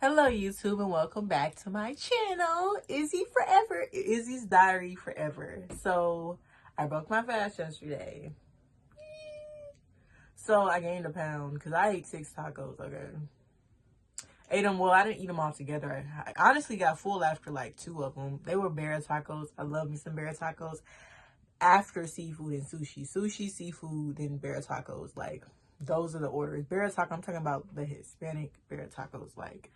Hello YouTube and welcome back to my channel, Izzy Forever, Izzy's Diary Forever. So I broke my fast yesterday. So I gained a pound because I ate 6 tacos, okay? Ate them, well, I didn't eat them all together. I honestly got full after like 2 of them. They were bear tacos. I love me some bear tacos. After seafood and sushi. Sushi, seafood, then bear tacos. Like, those are the orders. Bear taco, I'm talking about the Hispanic bear tacos. Like,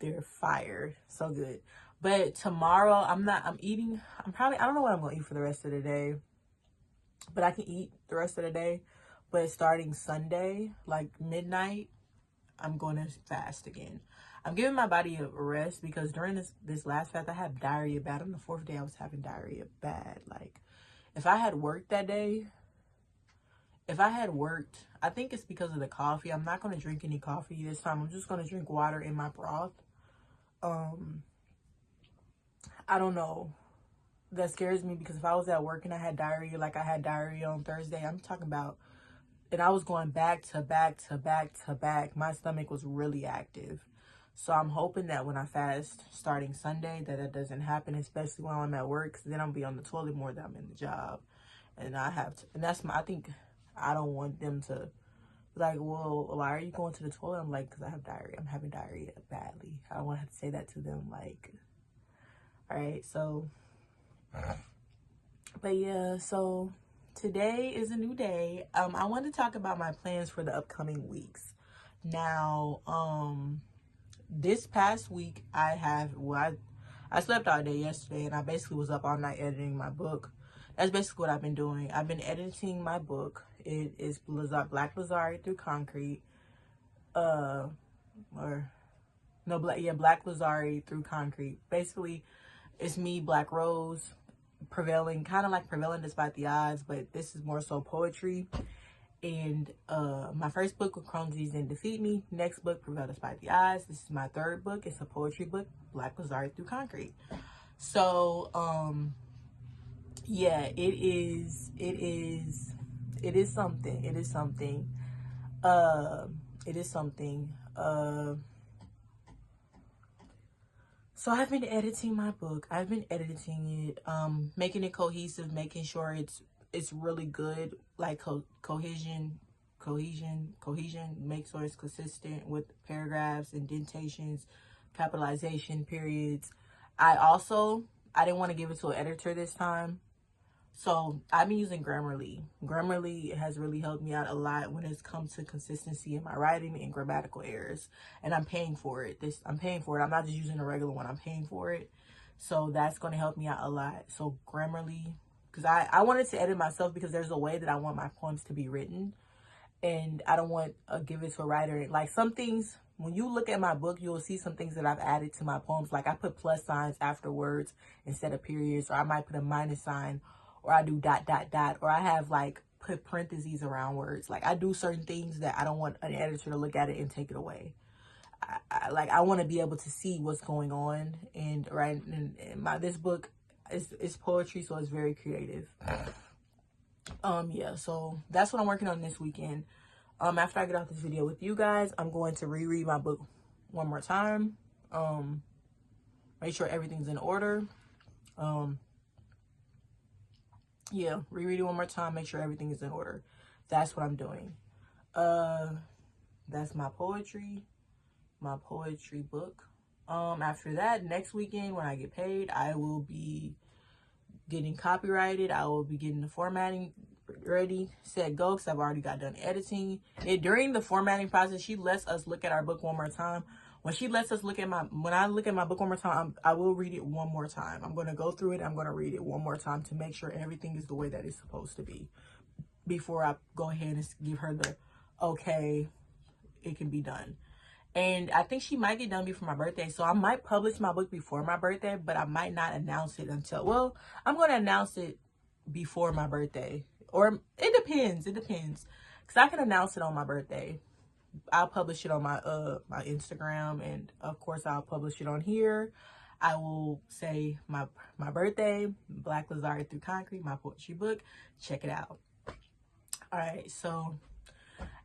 they're fire. So good. But tomorrow, I don't know what I'm going to eat for the rest of the day. But I can eat the rest of the day. But starting Sunday, like midnight, I'm going to fast again. I'm giving my body a rest because during this last fast, I had diarrhea bad. On the 4th day, I was having diarrhea bad. Like, if I had worked that day, I think it's because of the coffee. I'm not going to drink any coffee this time. I'm just going to drink water in my broth. I don't know. That scares me because if I was at work and I had diarrhea, like I had diarrhea on Thursday, I'm talking about, and I was going back to back to back to back. My stomach was really active. So I'm hoping that when I fast starting Sunday, that doesn't happen, especially when I'm at work, because then I'll be on the toilet more than I'm in the job. And I think I don't want them to, like, well, why are you going to the toilet? I'm like, because I have diarrhea. I'm having diarrhea badly. I don't want to have to say that to them, like, all right, so, but yeah, so today is a new day. I want to talk about my plans for the upcoming weeks. Now, this past week, I slept all day yesterday, and I basically was up all night editing my book. That's basically what I've been doing. I've been editing my book. It is Black Lazari Through Concrete. Black Lazari Through Concrete. Basically, it's me, Black Rose, prevailing despite the odds, but this is more so poetry. And my first book, With Chrome Disease Didn't Defeat Me. Next book, Prevail Despite the Odds. This is my 3rd book. It's a poetry book, Black Lazari Through Concrete. So, yeah, it is something. It is something. So I've been editing my book. I've been editing it, making it cohesive, making sure it's really good, like cohesion, make sure it's consistent with paragraphs, indentations, capitalization, periods. I didn't want to give it to an editor this time. So I've been using Grammarly. Grammarly has really helped me out a lot when it's come to consistency in my writing and grammatical errors. And I'm paying for it. I'm paying for it. I'm not just using a regular one. I'm paying for it. So that's going to help me out a lot. So Grammarly, because I wanted to edit myself because there's a way that I want my poems to be written. And I don't want to give it to a writer. Like, some things, when you look at my book, you'll see some things that I've added to my poems. Like, I put plus signs after words instead of periods, or I might put a minus sign, or I do ... or I have, like, put parentheses around words. Like, I do certain things that I don't want an editor to look at it and take it away. I want to be able to see what's going on. And this book is poetry, so it's very creative. Yeah, so that's what I'm working on this weekend. After I get off this video with you guys, I'm going to reread my book one more time. Make sure everything's in order. Yeah, reread it one more time, make sure everything is in order. That's what I'm doing. That's my poetry book. After that, next weekend when I get paid, I will be getting copyrighted. I will be getting the formatting ready, set, go, because I've already got done editing it. During the formatting process, she lets us look at our book one more time. When she lets us when I look at my book one more time, I will read it one more time. I'm going to go through it. I'm going to read it one more time to make sure everything is the way that it's supposed to be before I go ahead and give her the, okay, it can be done. And I think she might get done before my birthday. So I might publish my book before my birthday, but I might not announce it until, well, I'm going to announce it before my birthday. Or it depends. Because I can announce it on my birthday. I'll publish it on my my Instagram, and of course I'll publish it on here. I will say my birthday, Black Lazari Through Concrete, my poetry book. Check it out. All right, so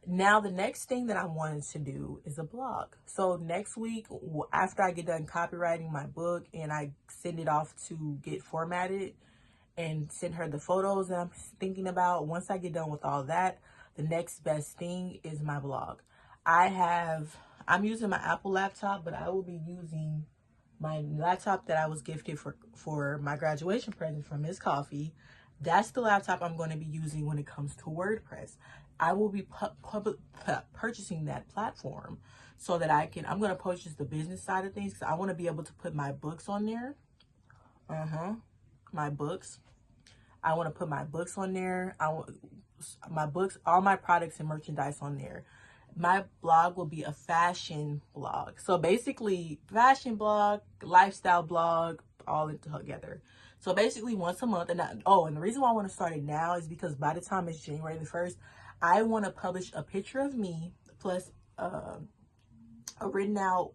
Now, the next thing that I wanted to do is a blog. So next week, after I get done copywriting my book and I send it off to get formatted and send her the photos that I'm thinking about, once I get done with all that, the next best thing is my blog. I'm using my Apple laptop, but I will be using my laptop that I was gifted for my graduation present from Miss Coffee. That's the laptop I'm going to be using when it comes to WordPress. I will be purchasing that platform so that I'm going to purchase the business side of things because I want to be able to put my books on there. My books. I want to put my books on there. My books, all my products and merchandise on there. My blog will be a fashion blog. So basically, fashion blog, lifestyle blog, all together. So basically once a month. And the reason why I want to start it now is because by the time it's January the 1st, I want to publish a picture of me plus a written out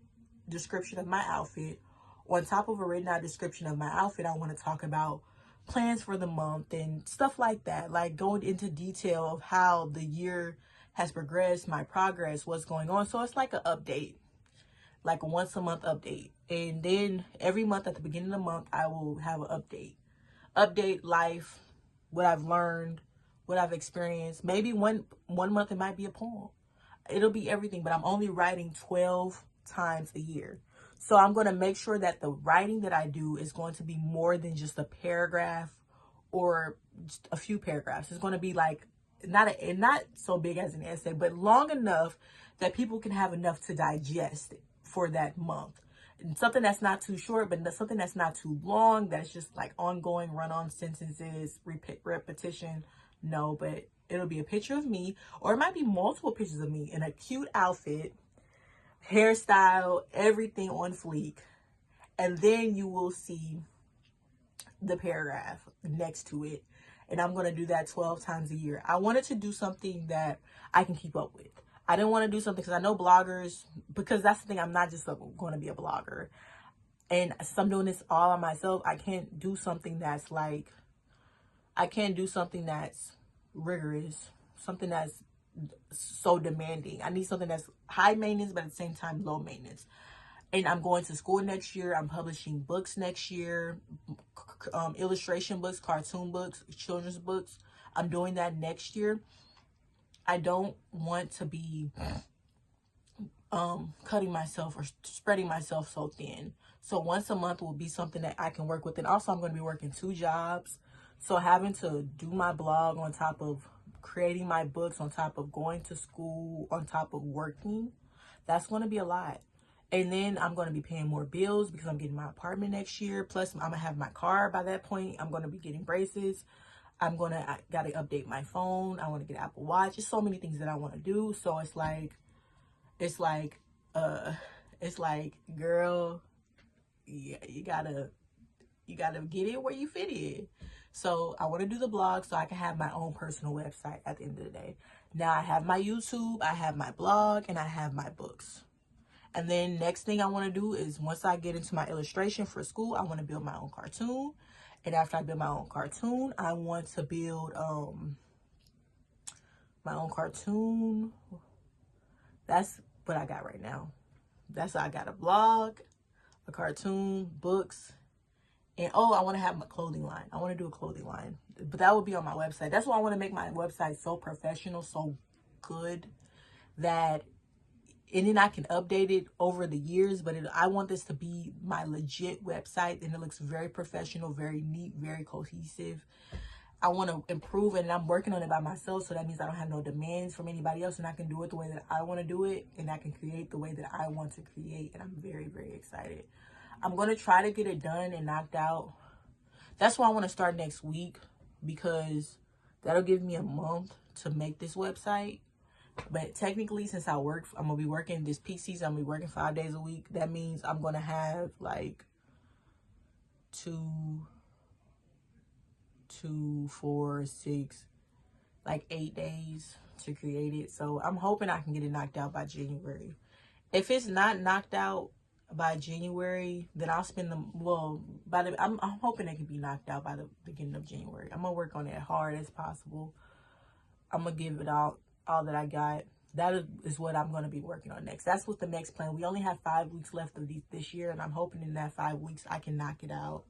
description of my outfit. On top of a written out description of my outfit, I want to talk about plans for the month and stuff like that, like going into detail of how the year has progressed, my progress, what's going on. So it's like an update, like a once a month update. And then every month at the beginning of the month, I will have an update life, what I've learned, what I've experienced. Maybe one month it might be a poem. It'll be everything, but I'm only writing 12 times a year. So I'm going to make sure that the writing that I do is going to be more than just a paragraph or just a few paragraphs. It's going to be like not so big as an essay, but long enough that people can have enough to digest for that month. And something that's not too short, but something that's not too long, that's just like ongoing run-on sentences, repetition. No, but it'll be a picture of me, or it might be multiple pictures of me in a cute outfit, hairstyle, everything on fleek. And then you will see the paragraph next to it. And I'm going to do that 12 times a year. I wanted to do something that I can keep up with. I didn't want to do something because I know bloggers, because that's the thing, I'm not just going to be a blogger. And so I'm doing this all on myself. I can't do something that's rigorous, something that's so demanding. I need something that's high maintenance, but at the same time, low maintenance. And I'm going to school next year. I'm publishing books next year, illustration books, cartoon books, children's books. I'm doing that next year. I don't want to be cutting myself or spreading myself so thin. So once a month will be something that I can work with. And also I'm going to be working 2 jobs. So having to do my blog on top of creating my books, on top of going to school, on top of working, that's going to be a lot. And then I'm going to be paying more bills because I'm getting my apartment next year. Plus I'm going to have my car by that point. I'm going to be getting braces. I got to update my phone. I want to get Apple Watch. There's so many things that I want to do. So it's like, girl, yeah, you gotta get in where you fit in. So I want to do the blog so I can have my own personal website at the end of the day. Now I have my YouTube, I have my blog, and I have my books. And then next thing I want to do is once I get into my illustration for school, I want to build my own cartoon. And after I build my own cartoon, I want to build my own cartoon. That's what I got right now. I got a blog, a cartoon, books, and I want to have my clothing line. I want to do a clothing line, but that would be on my website. That's why I want to make my website so professional, so good that, and then I can update it over the years, but I want this to be my legit website, and it looks very professional, very neat, very cohesive. I want to improve it, and I'm working on it by myself, so that means I don't have no demands from anybody else, and I can do it the way that I want to do it, and I can create the way that I want to create, and I'm very, very excited. I'm going to try to get it done and knocked out. That's why I want to start next week, because that'll give me a month to make this website. But technically, since I'm going to be working this peak season, I'm going to be working 5 days a week. That means I'm going to have like 2, 4, 6, like 8 days to create it. So I'm hoping I can get it knocked out by January. If it's not knocked out by January, then I'll spend I'm hoping it can be knocked out by the beginning of January. I'm gonna work on it hard as possible. I'm gonna give it all that I got. That is what I'm going to be working on next. That's what the next plan. We only have 5 weeks left of this year, and I'm hoping in that 5 weeks I can knock it out.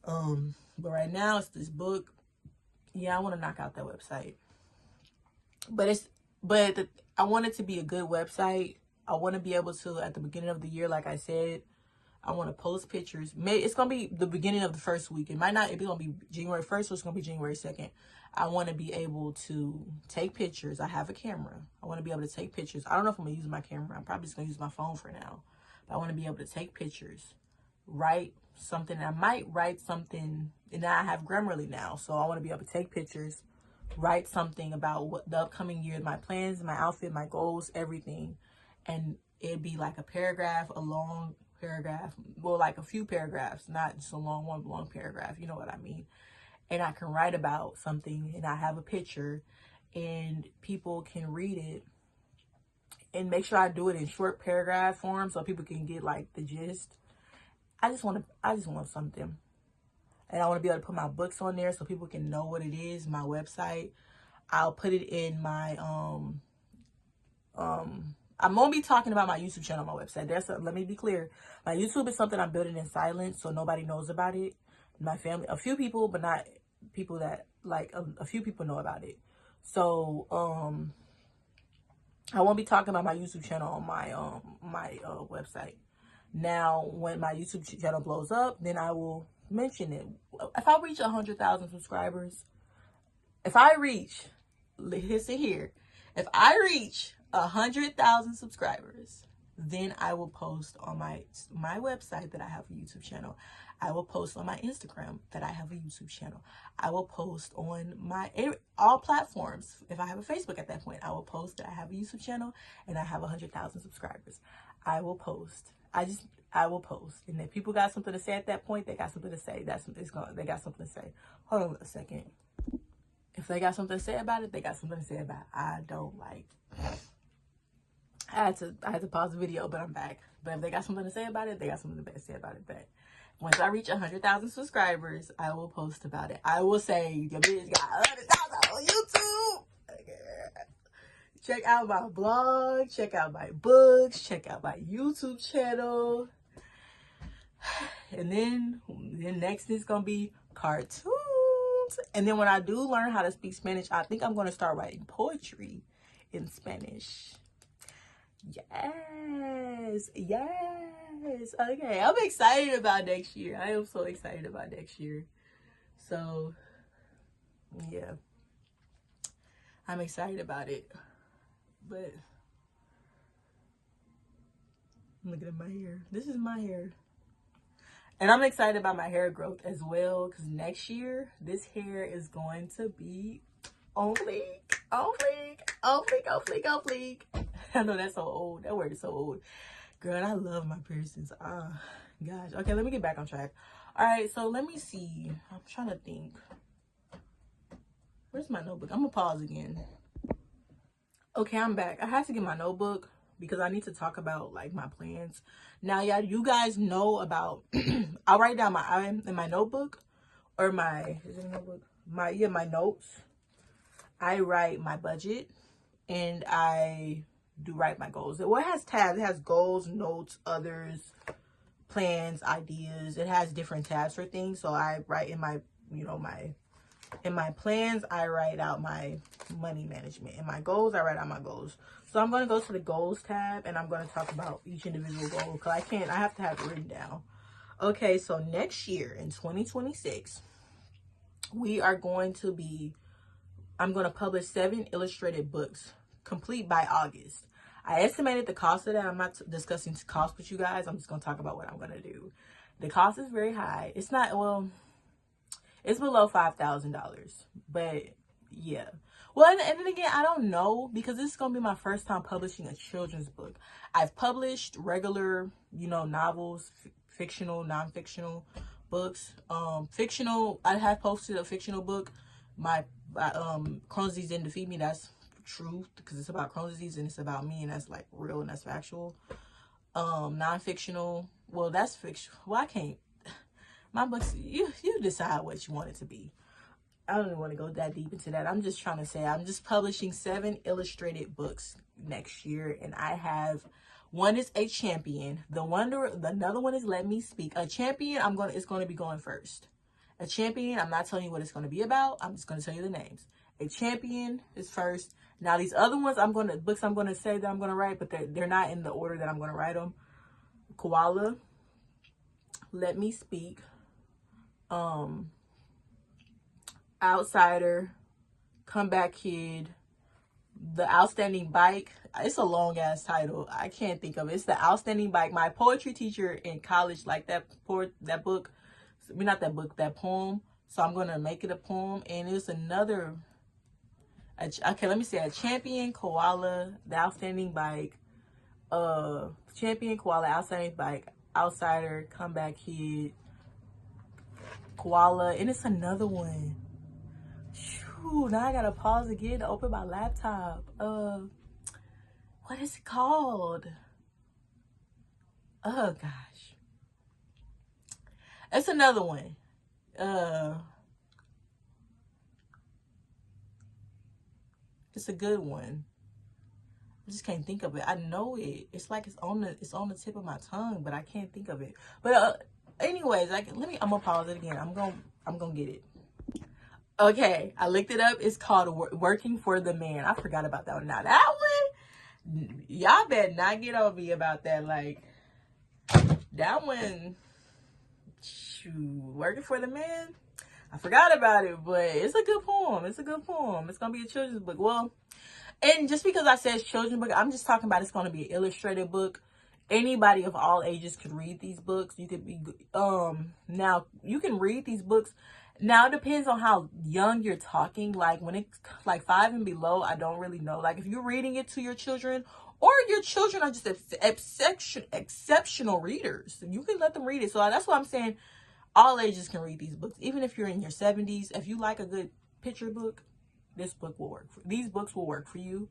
But right now it's this book. Yeah, I want to knock out that website. But I want it to be a good website. I want to be able to, at the beginning of the year, like I said, I want to post pictures. It's going to be the beginning of the first week. It might not, it's going to be January 1st, or it's going to be January 2nd. I want to be able to take pictures. I have a camera. I want to be able to take pictures. I don't know if I'm going to use my camera. I'm probably just going to use my phone for now. But I want to be able to take pictures, write something. I might write something, and I have Grammarly now. So I want to be able to take pictures, write something about what the upcoming year, my plans, my outfit, my goals, everything. And it'd be like a paragraph, a long paragraph, well, like a few paragraphs, not just a long one long paragraph, you know what I mean? And I can write about something, and I have a picture, and people can read it, and make sure I do it in short paragraph form so people can get like the gist. I just want something. And I want to be able to put my books on there so people can know what it is, my website. I'll put it in my I'm gonna be talking about my YouTube channel on my website. Let me be clear. My YouTube is something I'm building in silence, so nobody knows about it. My family, a few people, but not people that like a few people know about it. So I won't be talking about my YouTube channel on my website. Now, when my YouTube channel blows up, then I will mention it. If I reach 100,000 subscribers, if I reach 100,000 subscribers, then I will post on my website that I have a YouTube channel. I will post on my Instagram that I have a YouTube channel. I will post on all platforms. If I have a Facebook at that point, I will post that I have a YouTube channel and I have 100,000 subscribers. I will post. I will post. And if people got something to say at that point, they got something to say. They got something to say. Hold on a second. If they got something to say about it, they got something to say about it. I don't like. I had to pause the video, but I'm back. But if they got something to say about it, they got something to say about it. But once I reach 100,000 subscribers, I will post about it. I will say, your bitch got 100,000 on YouTube. Check out my blog. Check out my books. Check out my YouTube channel. And then next is going to be cartoons. And then when I do learn how to speak Spanish, I think I'm going to start writing poetry in Spanish. Yes. Okay, I'm excited about next year. I am so excited about next year. So, yeah. I'm excited about it. But, I'm looking at my hair. This is my hair. And I'm excited about my hair growth as well, because next year, this hair is going to be on fleek. I know that's so old. That word is so old. Girl, I love my piercings. Gosh. Okay, let me get back on track. All right, so let me see. I'm trying to think. Where's my notebook? I'm going to pause again. Okay, I'm back. I had to get my notebook because I need to talk about, like, my plans. Now, yeah, you guys know about... I'll write down in my notebook. Or my... Is it a notebook? My notes. I write my budget. And I do write my goals. Well, it has tabs. It has goals, notes, others, plans, ideas. It has different tabs for things. So I write in my, in my plans, I write out my money management. In my goals, I write out my goals. So I'm going to go to the goals tab, and I'm going to talk about each individual goal, because I have to have it written down. Okay, so next year in 2026, I'm going to publish 7 illustrated books, complete by August. I estimated the cost of that. I'm not discussing cost with you guys. I'm just going to talk about what I'm going to do. The cost is very high. It's not, well, it's below $5,000. But, yeah. Well, and then again, I don't know, because this is going to be my first time publishing a children's book. I've published regular, novels, fictional, non-fictional books. Fictional, I have posted a fictional book. My Crohn's disease didn't defeat me. That's true, because it's about Crohn's disease and it's about me, and that's like real and that's factual. Non-fictional, well, that's fiction. Well, I can't. My books, you decide what you want it to be. I don't even want to go that deep into that. I'm just trying to say I'm just publishing 7 illustrated books next year, and I have one is A Champion. Another one is Let Me Speak. A Champion, it's going to be going first. A Champion, I'm not telling you what it's going to be about. I'm just going to tell you the names. A Champion is first. Now these other ones books I'm going to say that I'm going to write, but they're not in the order that I'm going to write them. Koala, Let Me Speak, Outsider, Comeback Kid, The Outstanding Bike. It's a long ass title. I can't think of it. It's The Outstanding Bike. My poetry teacher in college liked that book. Not that book, that poem. So I'm going to make it a poem. And it's another. Okay, let me say A Champion, Koala, The Outstanding Bike, Champion, Koala, Outstanding Bike, Outsider, Comeback Kid, Koala, and it's another one. Shoo, now I gotta pause again to open my laptop. What is it called? Oh gosh. It's another one. It's a good one. I just can't think of it. I know it. It's like it's on the tip of my tongue, but I can't think of it. But anyways, I'm gonna pause it again. I'm gonna get it. Okay, I looked it up. It's called Working for the Man. I forgot about that one. Now that one, y'all better not get on me about that. Like that one, shoot, Working for the Man. I forgot about it, but it's a good poem. It's a good poem. It's gonna be a children's book. Well, and just because I said children's book, I'm just talking about it's gonna be an illustrated book. Anybody of all ages could read these books. You could be now you can read these books. Now it depends on how young you're talking. Like when it's like 5 and below, I don't really know. Like if you're reading it to your children, or your children are just exceptional readers, you can let them read it. So that's what I'm saying. All ages can read these books. Even if you're in your 70s, if you like a good picture book, this book will work. These books will work for you.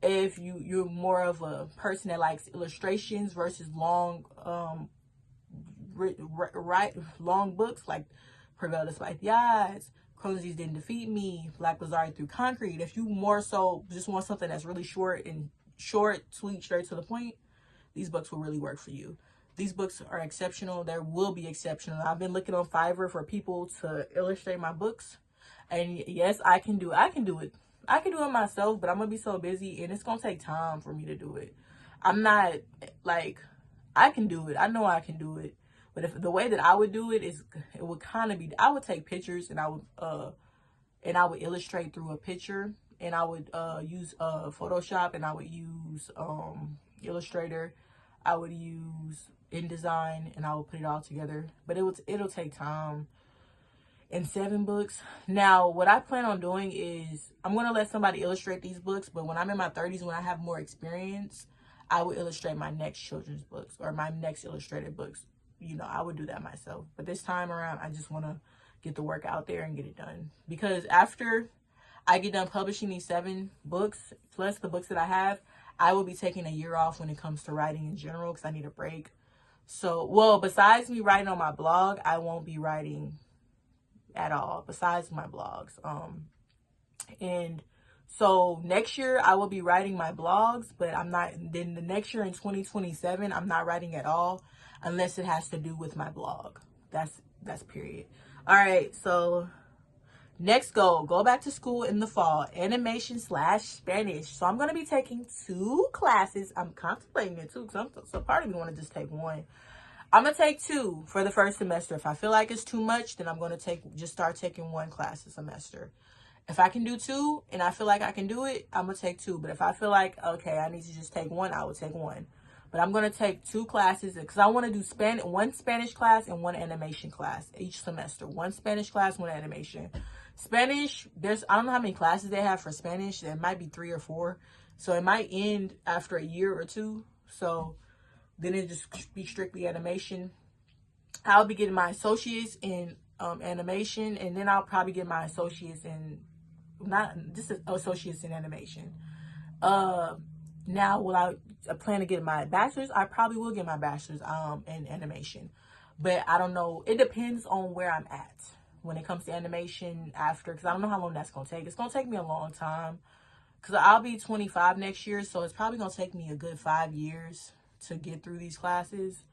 If you're more of a person that likes illustrations versus long long books like Prevail Despite the Odds, Cronesies Didn't Defeat Me, Black Bazaar Through Concrete. If you more so just want something that's really short, sweet, straight to the point, these books will really work for you. These books are exceptional. They will be exceptional. I've been looking on Fiverr for people to illustrate my books. And yes, I can do it. I can do it myself, but I'm going to be so busy and it's going to take time for me to do it. I'm not like, I can do it. I know I can do it. But if the way that I would do it would kind of be, I would take pictures and I would illustrate through a picture, and I would use Photoshop, and I would use Illustrator. I would use InDesign, and I would put it all together. But it'll take time. And 7 books. Now, what I plan on doing is I'm going to let somebody illustrate these books, but when I'm in my 30s, when I have more experience, I will illustrate my next children's books or my next illustrated books. You know, I would do that myself. But this time around, I just want to get the work out there and get it done. Because after I get done publishing these 7 books, plus the books that I have, I will be taking a year off when it comes to writing in general because I need a break. So, well, besides me writing on my blog, I won't be writing at all besides my blogs. And so next year I will be writing my blogs, but I'm not, then the next year in 2027, I'm not writing at all unless it has to do with my blog. That's period. All right. So next goal, go back to school in the fall, animation/Spanish. So I'm going to be taking 2 classes. I'm contemplating it too, because so part of me want to just take one. I'm going to take 2 for the first semester. If I feel like it's too much, then I'm going to just start taking 1 class a semester. If I can do 2 and I feel like I can do it, I'm going to take 2. But if I feel like, okay, I need to just take 1, I will take 1. But I'm going to take 2 classes because I want to do 1 Spanish class and 1 animation class each semester. 1 Spanish class, 1 animation. Spanish, I don't know how many classes they have for Spanish. There might be 3 or 4. So it might end after a year or 2. So then it just be strictly animation. I'll be getting my associates in animation, and then I'll probably get my associates in, associates in animation. Now, will I plan to get my bachelor's? I probably will get my bachelor's in animation, but I don't know. It depends on where I'm at when it comes to animation after, because I don't know how long that's going to take. It's going to take me a long time because I'll be 25 next year. So it's probably going to take me a good 5 years to get through these classes.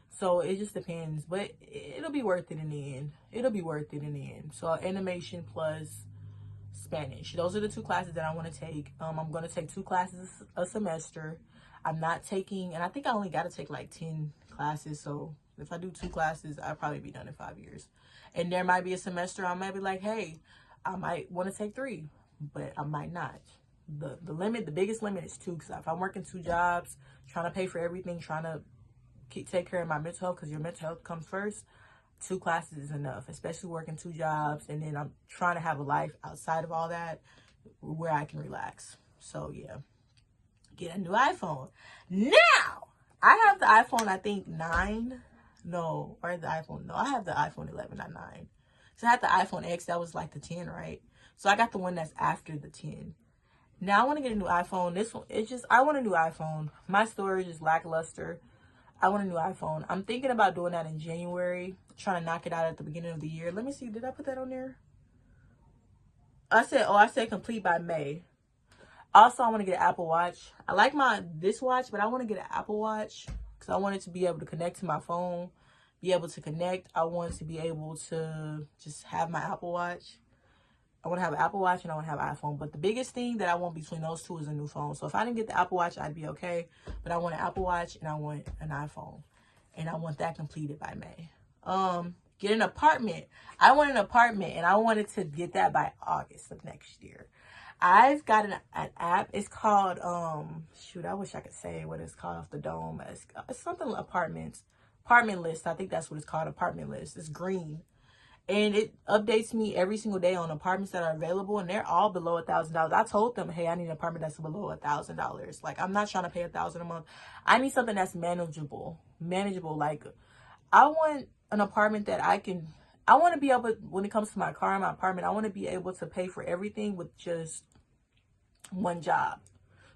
So it just depends, but it'll be worth it in the end. It'll be worth it in the end. So animation plus Spanish. Those are the 2 classes that I want to take. I'm going to take 2 classes a semester. I'm not taking, and I think I only got to take like 10 classes. So if I do 2 classes, I'll probably be done in 5 years. And there might be a semester I might be like, hey, I might want to take 3, but I might not. The limit, the biggest limit is 2, because if I'm working 2 jobs, trying to pay for everything, trying to take care of my mental health, because your mental health comes first, 2 classes is enough, especially working 2 jobs. And then I'm trying to have a life outside of all that where I can relax. So yeah, get a new iPhone. Now, I have the iPhone, I think 9. No, or the iPhone. No, I have the iPhone 11, not 9. So I had the iPhone X, that was like the 10, right? So I got the one that's after the 10. Now I want to get a new iPhone. This one, I want a new iPhone. My storage is lackluster. I want a new iPhone. I'm thinking about doing that in January, trying to knock it out at the beginning of the year. Let me see. Did I put that on there? I said complete by May. Also, I want to get an Apple Watch. I like this watch, but I want to get an Apple Watch because I want it to be able to connect to my phone, be able to connect. I want to be able to just have my Apple Watch. I want to have an Apple Watch and I want to have an iPhone. But the biggest thing that I want between those 2 is a new phone. So if I didn't get the Apple Watch, I'd be okay. But I want an Apple Watch and I want an iPhone. And I want that completed by May. Get an apartment. I want an apartment and I wanted to get that by August of next year. I've got an app. It's called, shoot, I wish I could say what it's called off the dome. It's something apartments. Apartment list. I think that's what it's called, apartment list. It's green. And it updates me every single day on apartments that are available, and they're all below $1,000. I told them, hey, I need an apartment that's below $1,000. Like, I'm not trying to pay $1,000 a month. I need something that's manageable. Like, I want an apartment that I want to be able, when it comes to my car and my apartment, I want to be able to pay for everything with just one job.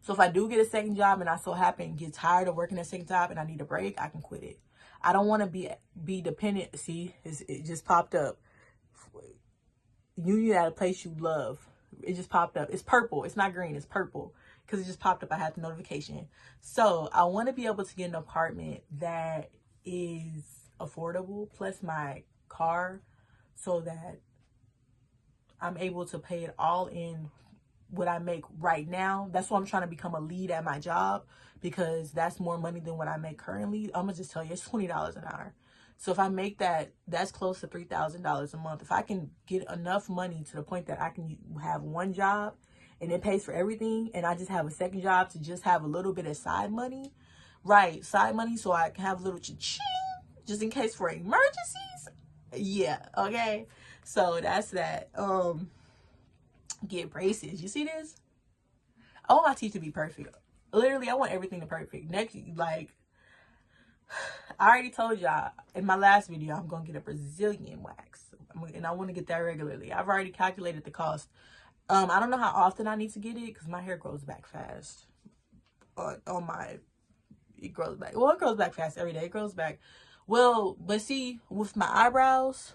So if I do get a second job and I so happen get tired of working a second job and I need a break, I can quit it. I don't want to be dependent. See, it just popped up. You need at a place you love. It just popped up. It's purple. It's not green. It's purple because it just popped up. I had the notification. So I want to be able to get an apartment that is affordable plus my car so that I'm able to pay it all in what I make right now. That's why I'm trying to become a lead at my job, because that's more money than what I make currently. I'm gonna just tell you, it's $20 an hour. So if I make that, that's close to $3,000 a month. If I can get enough money to the point that I can have one job and it pays for everything, and I just have a second job to just have a little bit of side money, right? Side money, so I can have a little cha-ching just in case for emergencies. Yeah, okay. So that's that. Get braces. You see this? I want my teeth to be perfect. Literally, I want everything to perfect. Next, like, I already told y'all in my last video, I'm going to get a Brazilian wax. And I want to get that regularly. I've already calculated the cost. I don't know how often I need to get it because my hair grows back fast. It grows back. Well, it grows back fast every day. It grows back. Well, but see, with my eyebrows,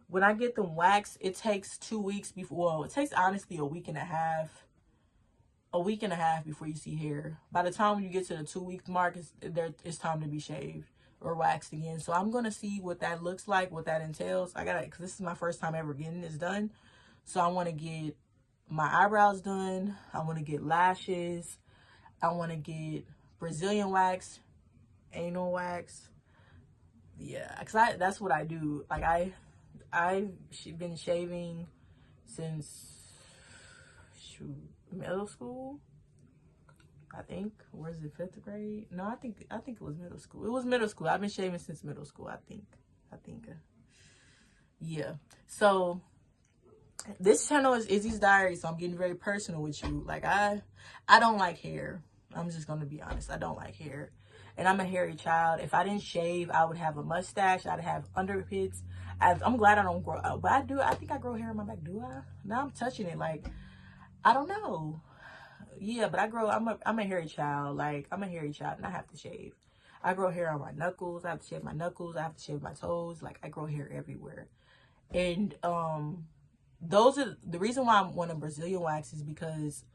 when I get them waxed, it takes 2 weeks before. Well, it takes honestly a week and a half. A week and a half before you see hair. By the time you get to the 2-week mark, it's time to be shaved or waxed again. So I'm gonna see what that looks like, what that entails. Because this is my first time ever getting this done. So I want to get my eyebrows done. I want to get lashes. I want to get Brazilian wax, anal wax. Yeah, because that's what I do. Like I've been shaving since middle school. I think. Or is it 5th grade? No, I think it was middle school. It was middle school. I've been shaving since middle school, I think. Yeah. So this channel is Izzy's Diary, so I'm getting very personal with you. Like I don't like hair. I'm just gonna be honest. I don't like hair. And I'm a hairy child. If I didn't shave, I would have a mustache. I'd have underpits. I'm glad I don't grow out, but I do. I think I grow hair on my back. Do I? Now I'm touching it. Like, I don't know. Yeah, but I'm a hairy child. Like, I'm a hairy child and I have to shave. I grow hair on my knuckles. I have to shave my knuckles. I have to shave my toes. Like, I grow hair everywhere. And those are the reason why I want a Brazilian wax is because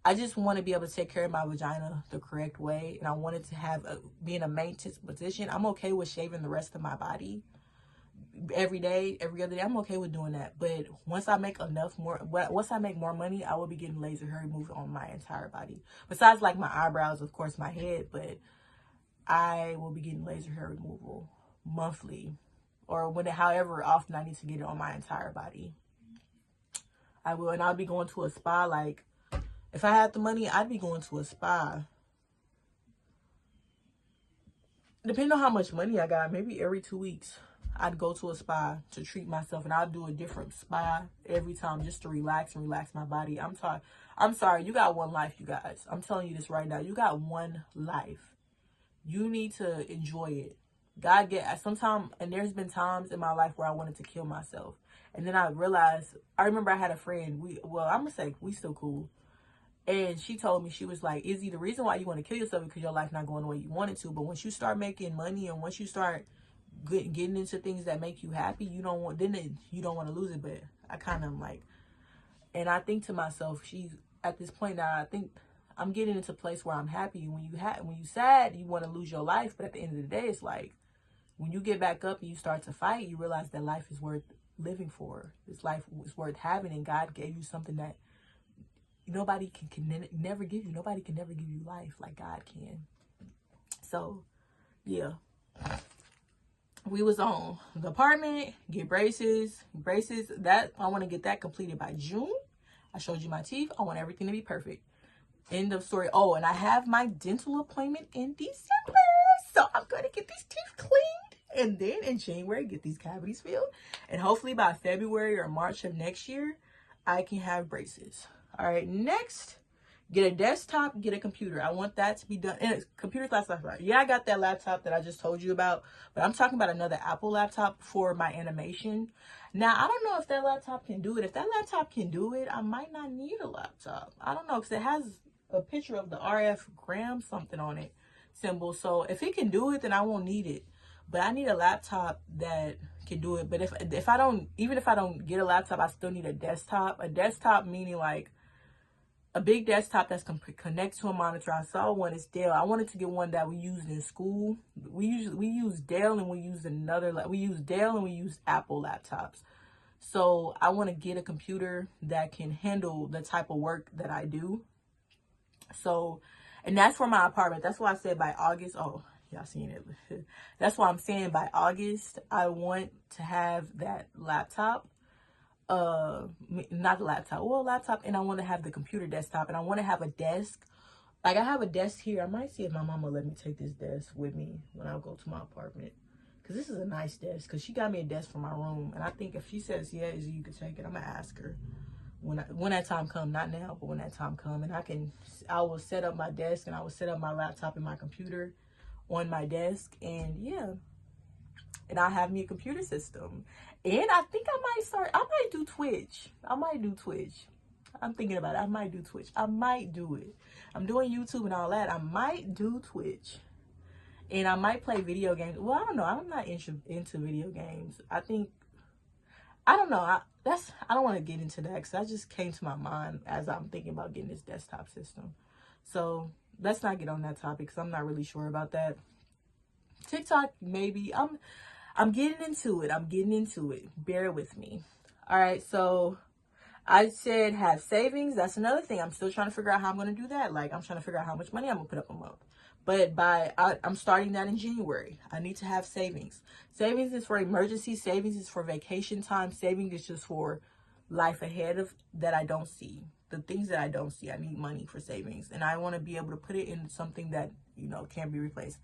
I just want to be able to take care of my vagina the correct way, and I want it to have be in a maintenance position. I'm okay with shaving the rest of my body every day, every other day. I'm okay with doing that. But once I make once I make more money, I will be getting laser hair removal on my entire body. Besides like my eyebrows, of course, my head, but I will be getting laser hair removal monthly, or however often I need to get it on my entire body. I will, and I'll be going to a spa. Like, if I had the money, I'd be going to a spa. Depending on how much money I got, maybe every 2 weeks, I'd go to a spa to treat myself, and I'll do a different spa every time just to relax and relax my body. I'm sorry, you got one life, you guys. I'm telling you this right now. You got one life. You need to enjoy it. And there's been times in my life where I wanted to kill myself. And then I realized, I remember I had a friend, I'm gonna say we still cool. And she told me, she was like, Izzy, the reason why you want to kill yourself is because your life not going the way you want it to. But once you start making money and once you start getting into things that make you happy, you don't want to lose it. But I kind of like, and I think to myself, she's at this point now, I think I'm getting into a place where I'm happy. When you sad, you want to lose your life. But at the end of the day, it's like, when you get back up and you start to fight, you realize that life is worth living for. This life is worth having, and God gave you something that nobody can never give you. Nobody can never give you life like God can. So, yeah. We was on the apartment, get braces, that I want to get that completed by June. I showed you my teeth. I want everything to be perfect. End of story. Oh, and I have my dental appointment in December. So I'm going to get these teeth cleaned. And then in January, get these cavities filled. And hopefully by February or March of next year, I can have braces. All right, next, get a desktop, get a computer. I want that to be done. And computer class laptop. Yeah, I got that laptop that I just told you about. But I'm talking about another Apple laptop for my animation. Now, I don't know if that laptop can do it. If that laptop can do it, I might not need a laptop. I don't know, because it has a picture of the RF gram something on it symbol. So if it can do it, then I won't need it. But I need a laptop that can do it. But if I don't, even if I don't get a laptop, I still need a desktop. A desktop meaning like a big desktop that's connect to a monitor. I saw one, it's Dell. I wanted to get one that we used in school. We use Dell, and we use Apple laptops. So I want to get a computer that can handle the type of work that I do. So, and that's for my apartment. That's why I said by August. Oh, y'all seen it. That's why I'm saying by August, I want to have that laptop. Not the laptop, and I want to have the computer desktop, and I want to have a desk. Like, I have a desk here. I might see if my mama let me take this desk with me when I go to my apartment, because this is a nice desk, because she got me a desk for my room. And I think if she says yeah, you can take it, I'm gonna ask her when that time come. Not now, but when that time come. And I will set up my desk, and I will set up my laptop and my computer on my desk, and yeah, and I'll have me a computer system. And I think I might do Twitch. I'm thinking about it. I might do Twitch. I might do it. I'm doing YouTube and all that. I might do Twitch. And I might play video games. Well, I don't know. I'm not into video games. I don't know. I don't want to get into that, because that just came to my mind as I'm thinking about getting this desktop system. So let's not get on that topic, because I'm not really sure about that. TikTok, maybe. I'm getting into it. Bear with me. All right, so I said have savings. That's another thing. I'm still trying to figure out how I'm going to do that. Like, I'm trying to figure out how much money I'm going to put up a month. But I'm starting that in January. I need to have savings. Savings is for emergency. Savings is for vacation time. Savings is just for life ahead of that I don't see. The things that I don't see. I need money for savings. And I want to be able to put it in something that, can't be replaced.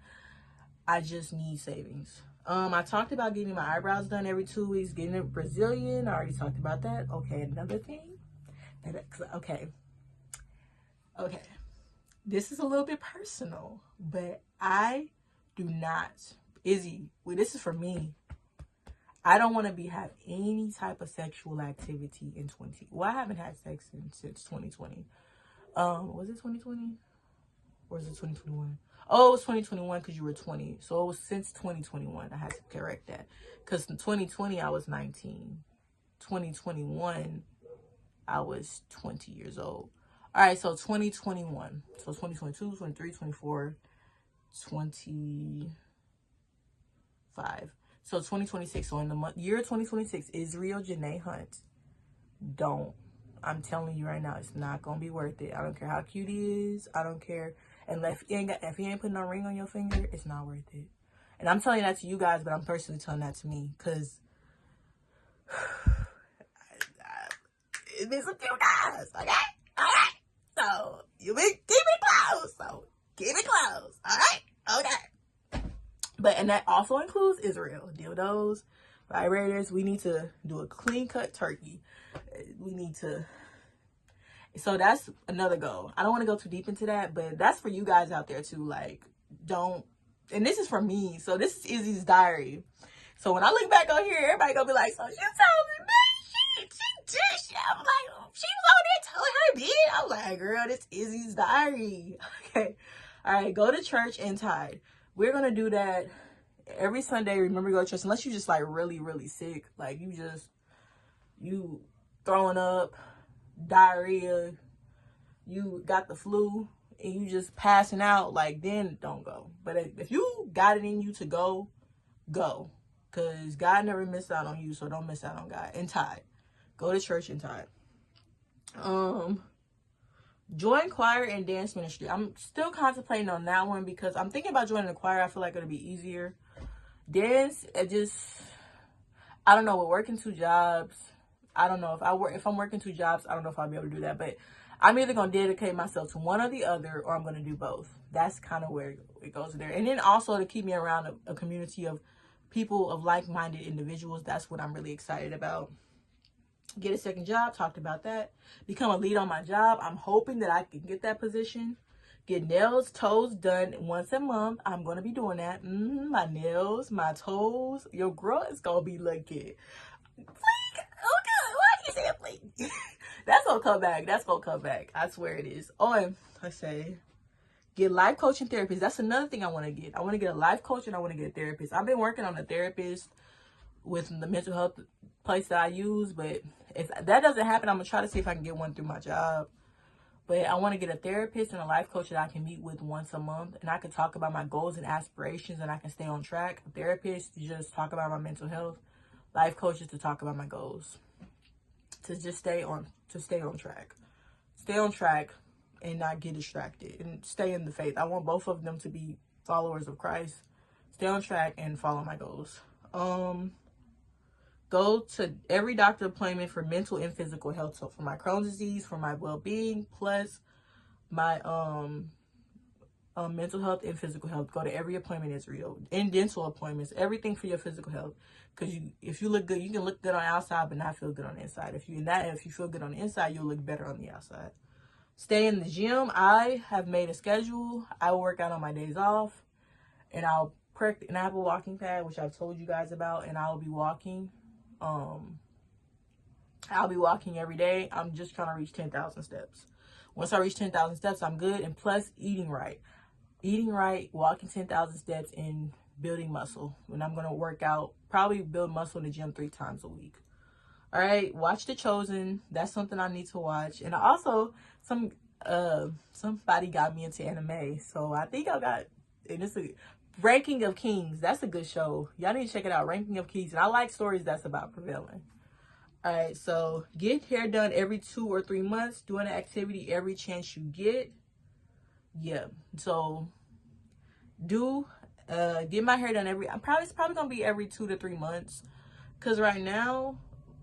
I just need savings. I talked about getting my eyebrows done every 2 weeks, getting a Brazilian. I already talked about that. Okay, another thing. Okay. This is a little bit personal, but I do not, Izzy, this is for me. I don't want to have any type of sexual activity in I haven't had sex since 2020. Was it 2020? Or is it 2021? Oh, it was 2021 because you were 20. So it was since 2021. I had to correct that. Because in 2020, I was 19. 2021, I was 20 years old. All right, so 2021. So 2022, 23, 24, 25. So 2026. So in the year 2026, Israel Janae Hunt. Don't. I'm telling you right now, it's not going to be worth it. I don't care how cute he is. I don't care. And if he ain't putting no ring on your finger, it's not worth it. And I'm telling that to you guys, but I'm personally telling that to me. Because it's been some cute guys, okay? All right? So, you been keep it close. So, keep it close. All right? Okay. But, and that also includes Israel. Dildos, vibrators. We need to do a clean cut turkey. We need to. So that's another goal. I don't want to go too deep into that, but that's for you guys out there too. Like, don't. And this is for me. So this is Izzy's diary. So when I look back on here, everybody gonna be like, so you told me, man, she did shit. I'm like, she was on there telling her did. I'm like, girl, this is Izzy's diary. Okay. All right. Go to church and tithe. We're going to do that every Sunday. Remember to go to church unless you just like really, really sick. Like you throwing up, diarrhea, you got the flu, and you just passing out, like, then don't go. But if you got it in you to go, go. Because God never missed out on you, so don't miss out on God. And tithe. Go to church and tithe. Join choir and dance ministry. I'm still contemplating on that one because I'm thinking about joining the choir. I feel like it'll be easier. Dance, I don't know, with working 2 jobs, I don't know if I'm working 2 jobs, I don't know if I'll be able to do that, but I'm either going to dedicate myself to one or the other, or I'm going to do both. That's kind of where it goes there. And then also to keep me around a community of people, of like-minded individuals. That's what I'm really excited about. Get a second job, talked about that. Become a lead on my job. I'm hoping that I can get that position. Get nails, toes done once a month. I'm going to be doing that. My nails, my toes. Your girl is going to be looking. Please. Okay. Why do you say it, please? That's going to come back. That's going to come back. I swear it is. Oh, and I say, get life coaching therapist. That's another thing I want to get. I want to get a life coach and I want to get a therapist. I've been working on a therapist with the mental health place that I use, but if that doesn't happen, I'm going to try to see if I can get one through my job. But I want to get a therapist and a life coach that I can meet with once a month, and I can talk about my goals and aspirations, and I can stay on track. A therapist to just talk about my mental health. Life coaches to talk about my goals. To just stay on track. Stay on track and not get distracted, and stay in the faith. I want both of them to be followers of Christ. Stay on track and follow my goals. Go to every doctor appointment for mental and physical health. So for my Crohn's disease, for my well-being, plus my mental health and physical health. Go to every appointment, Israel. And dental appointments. Everything for your physical health. Because if you look good, you can look good on the outside but not feel good on the inside. If you feel good on the inside, you'll look better on the outside. Stay in the gym. I have made a schedule. I will work out on my days off. And I have a walking pad, which I've told you guys about. And I'll be walking. I'll be walking every day. I'm just trying to reach 10,000 steps. Once I reach 10,000 steps, I'm good. And plus, eating right. Eating right, walking 10,000 steps, and building muscle. And I'm going to work out, probably build muscle in the gym 3 times a week. All right, watch The Chosen. That's something I need to watch. And also, somebody got me into anime. So I think and it's a Ranking of Kings. That's a good show. Y'all need to check it out. Ranking of Kings. And I like stories that's about prevailing. All right, so get hair done every 2 or 3 months. Do an activity every chance you get. Yeah, so get my hair done it's probably gonna be every 2 to 3 months. Because right now,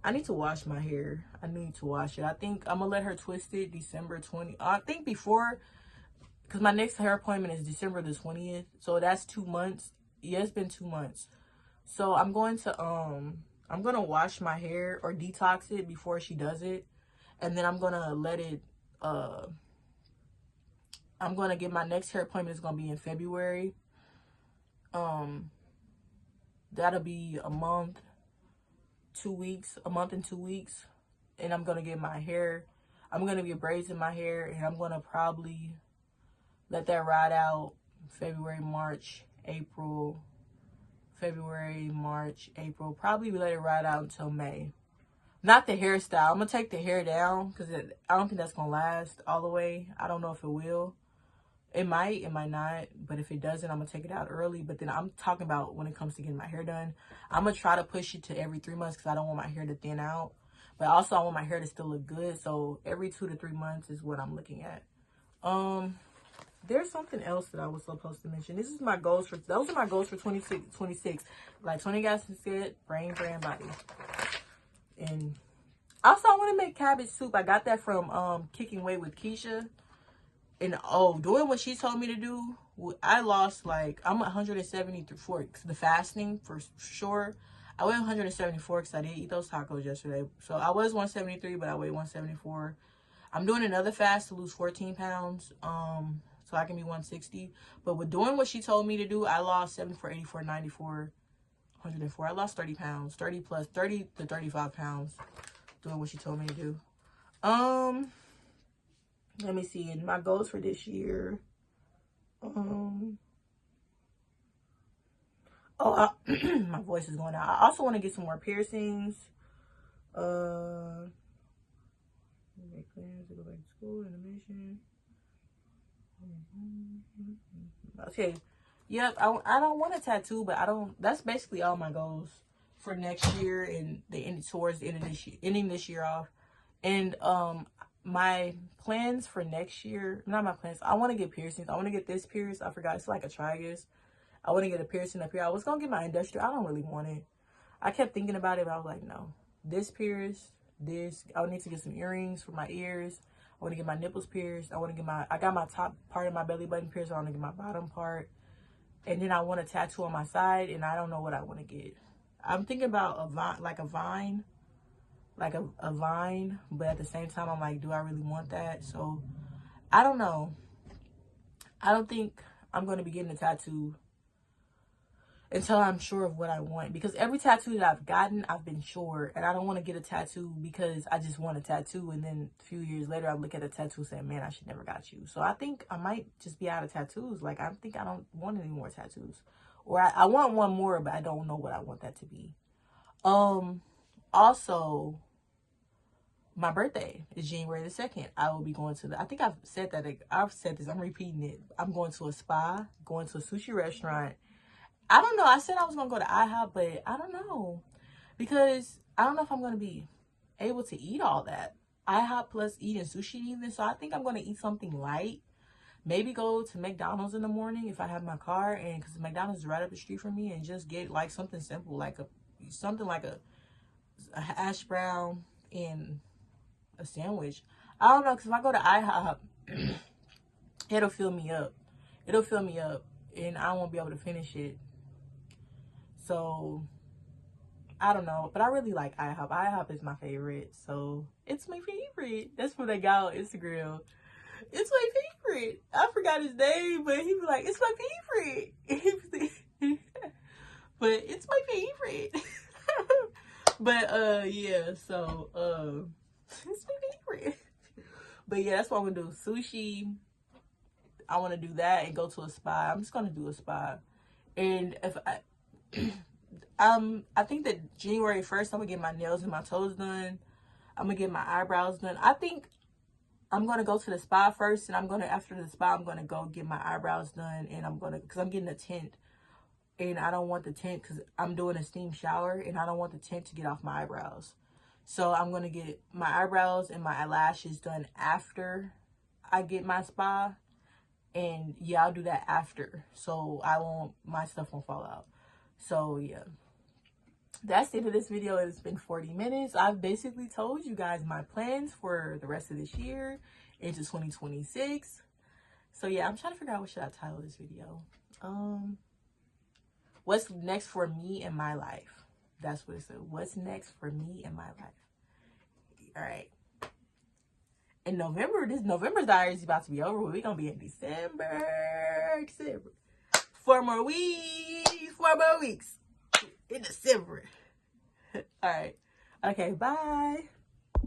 I need to wash my hair. I need to wash it. I think I'm gonna let her twist it December 20th. I think before, because my next hair appointment is December the 20th. So that's 2 months. Yeah, it's been 2 months. So I'm going to wash my hair or detox it before she does it. And then I'm going to let it, I'm going to get my next hair appointment is going to be in February. That'll be a month and 2 weeks. And I'm going to get my hair, I'm going to get braids in my hair, and I'm going to probably let that ride out February, March, April, February, March, April. Probably let it ride out until May. Not the hairstyle. I'm going to take the hair down because I don't think that's going to last all the way. I don't know if it will. It might not. But if it doesn't, I'm going to take it out early. But then I'm talking about when it comes to getting my hair done. I'm going to try to push it to every 3 months because I don't want my hair to thin out. But also, I want my hair to still look good. So every 2 to 3 months is what I'm looking at. There's something else that I was supposed to mention. Those are my goals for 26. Like Tony Gaston said, brain, body. And also, I want to make cabbage soup. I got that from Kicking Weight with Keisha. And doing what she told me to do, I lost like, I'm 174 the fasting for sure. I weighed 174 because I did eat those tacos yesterday. So I was 173, but I weighed 174. I'm doing another fast to lose 14 pounds. So I can be 160. But with doing what she told me to do, I lost 74, 84, 94, 104. I lost 30 pounds, 30 to 35 pounds doing what she told me to do. Let me see. And my goals for this year. My voice is going out. I also want to get some more piercings. Make plans to go back to school, animation. Okay. Yep. I don't want a tattoo, but that's basically all my goals for next year and towards the end of this year, ending this year off. And my plans for next year, not my plans, I want to get piercings. I want to get this pierced. I forgot, it's like a tragus. I want to get a piercing up here. I was going to get my industrial. I don't really want it. I kept thinking about it, but I was like, no. This pierced, I would need to get some earrings for my ears. I want to get my nipples pierced. I got my top part of my belly button pierced. I want to get my bottom part. And then I want a tattoo on my side, and I don't know what I want to get. I'm thinking about a vine, but at the same time, I'm like, do I really want that? So, I don't know. I don't think I'm going to be getting a tattoo until I'm sure of what I want. Because every tattoo that I've gotten, I've been sure. And I don't want to get a tattoo because I just want a tattoo. And then a few years later, I look at a tattoo saying, man, I should never got you. So I think I might just be out of tattoos. Like, I think I don't want any more tattoos. Or I want one more, but I don't know what I want that to be. Also, my birthday is January the 2nd. I will be going to I think I've said this, I'm repeating it. I'm going to a spa, going to a sushi restaurant. I don't know. I said I was going to go to IHOP, but I don't know. Because I don't know if I'm going to be able to eat all that. IHOP plus eating sushi even. So I think I'm going to eat something light. Maybe go to McDonald's in the morning if I have my car. And because McDonald's is right up the street from me. And just get like something simple. Like a hash brown and a sandwich. I don't know. Because if I go to IHOP, it'll fill me up. And I won't be able to finish it. So, I don't know. But I really like IHOP. IHOP is my favorite. So, it's my favorite. That's what they got on Instagram. It's my favorite. I forgot his name, but he was like, it's my favorite. But it's my favorite. But, yeah. So, it's my favorite. But, yeah, that's what I'm going to do. Sushi. I want to do that and go to a spa. I'm just going to do a spa. And if I think that January 1st, I'm going to get my nails and my toes done. I'm going to get my eyebrows done. I think I'm going to go to the spa first. And after the spa, I'm going to go get my eyebrows done. And because I'm getting a tint. And I don't want the tint because I'm doing a steam shower. And I don't want the tint to get off my eyebrows. So I'm going to get my eyebrows and my eyelashes done after I get my spa. And yeah, I'll do that after. So my stuff won't fall out. So yeah. That's the end of this video. It's been 40 minutes. I've basically told you guys my plans for the rest of this year into 2026. So yeah, I'm trying to figure out what should I title this video. What's next for me in my life? That's what it said. What's next for me in my life? All right. In November, this November's diary is about to be over. We're going to be in December. 4 more weeks in December. All right. Okay, bye.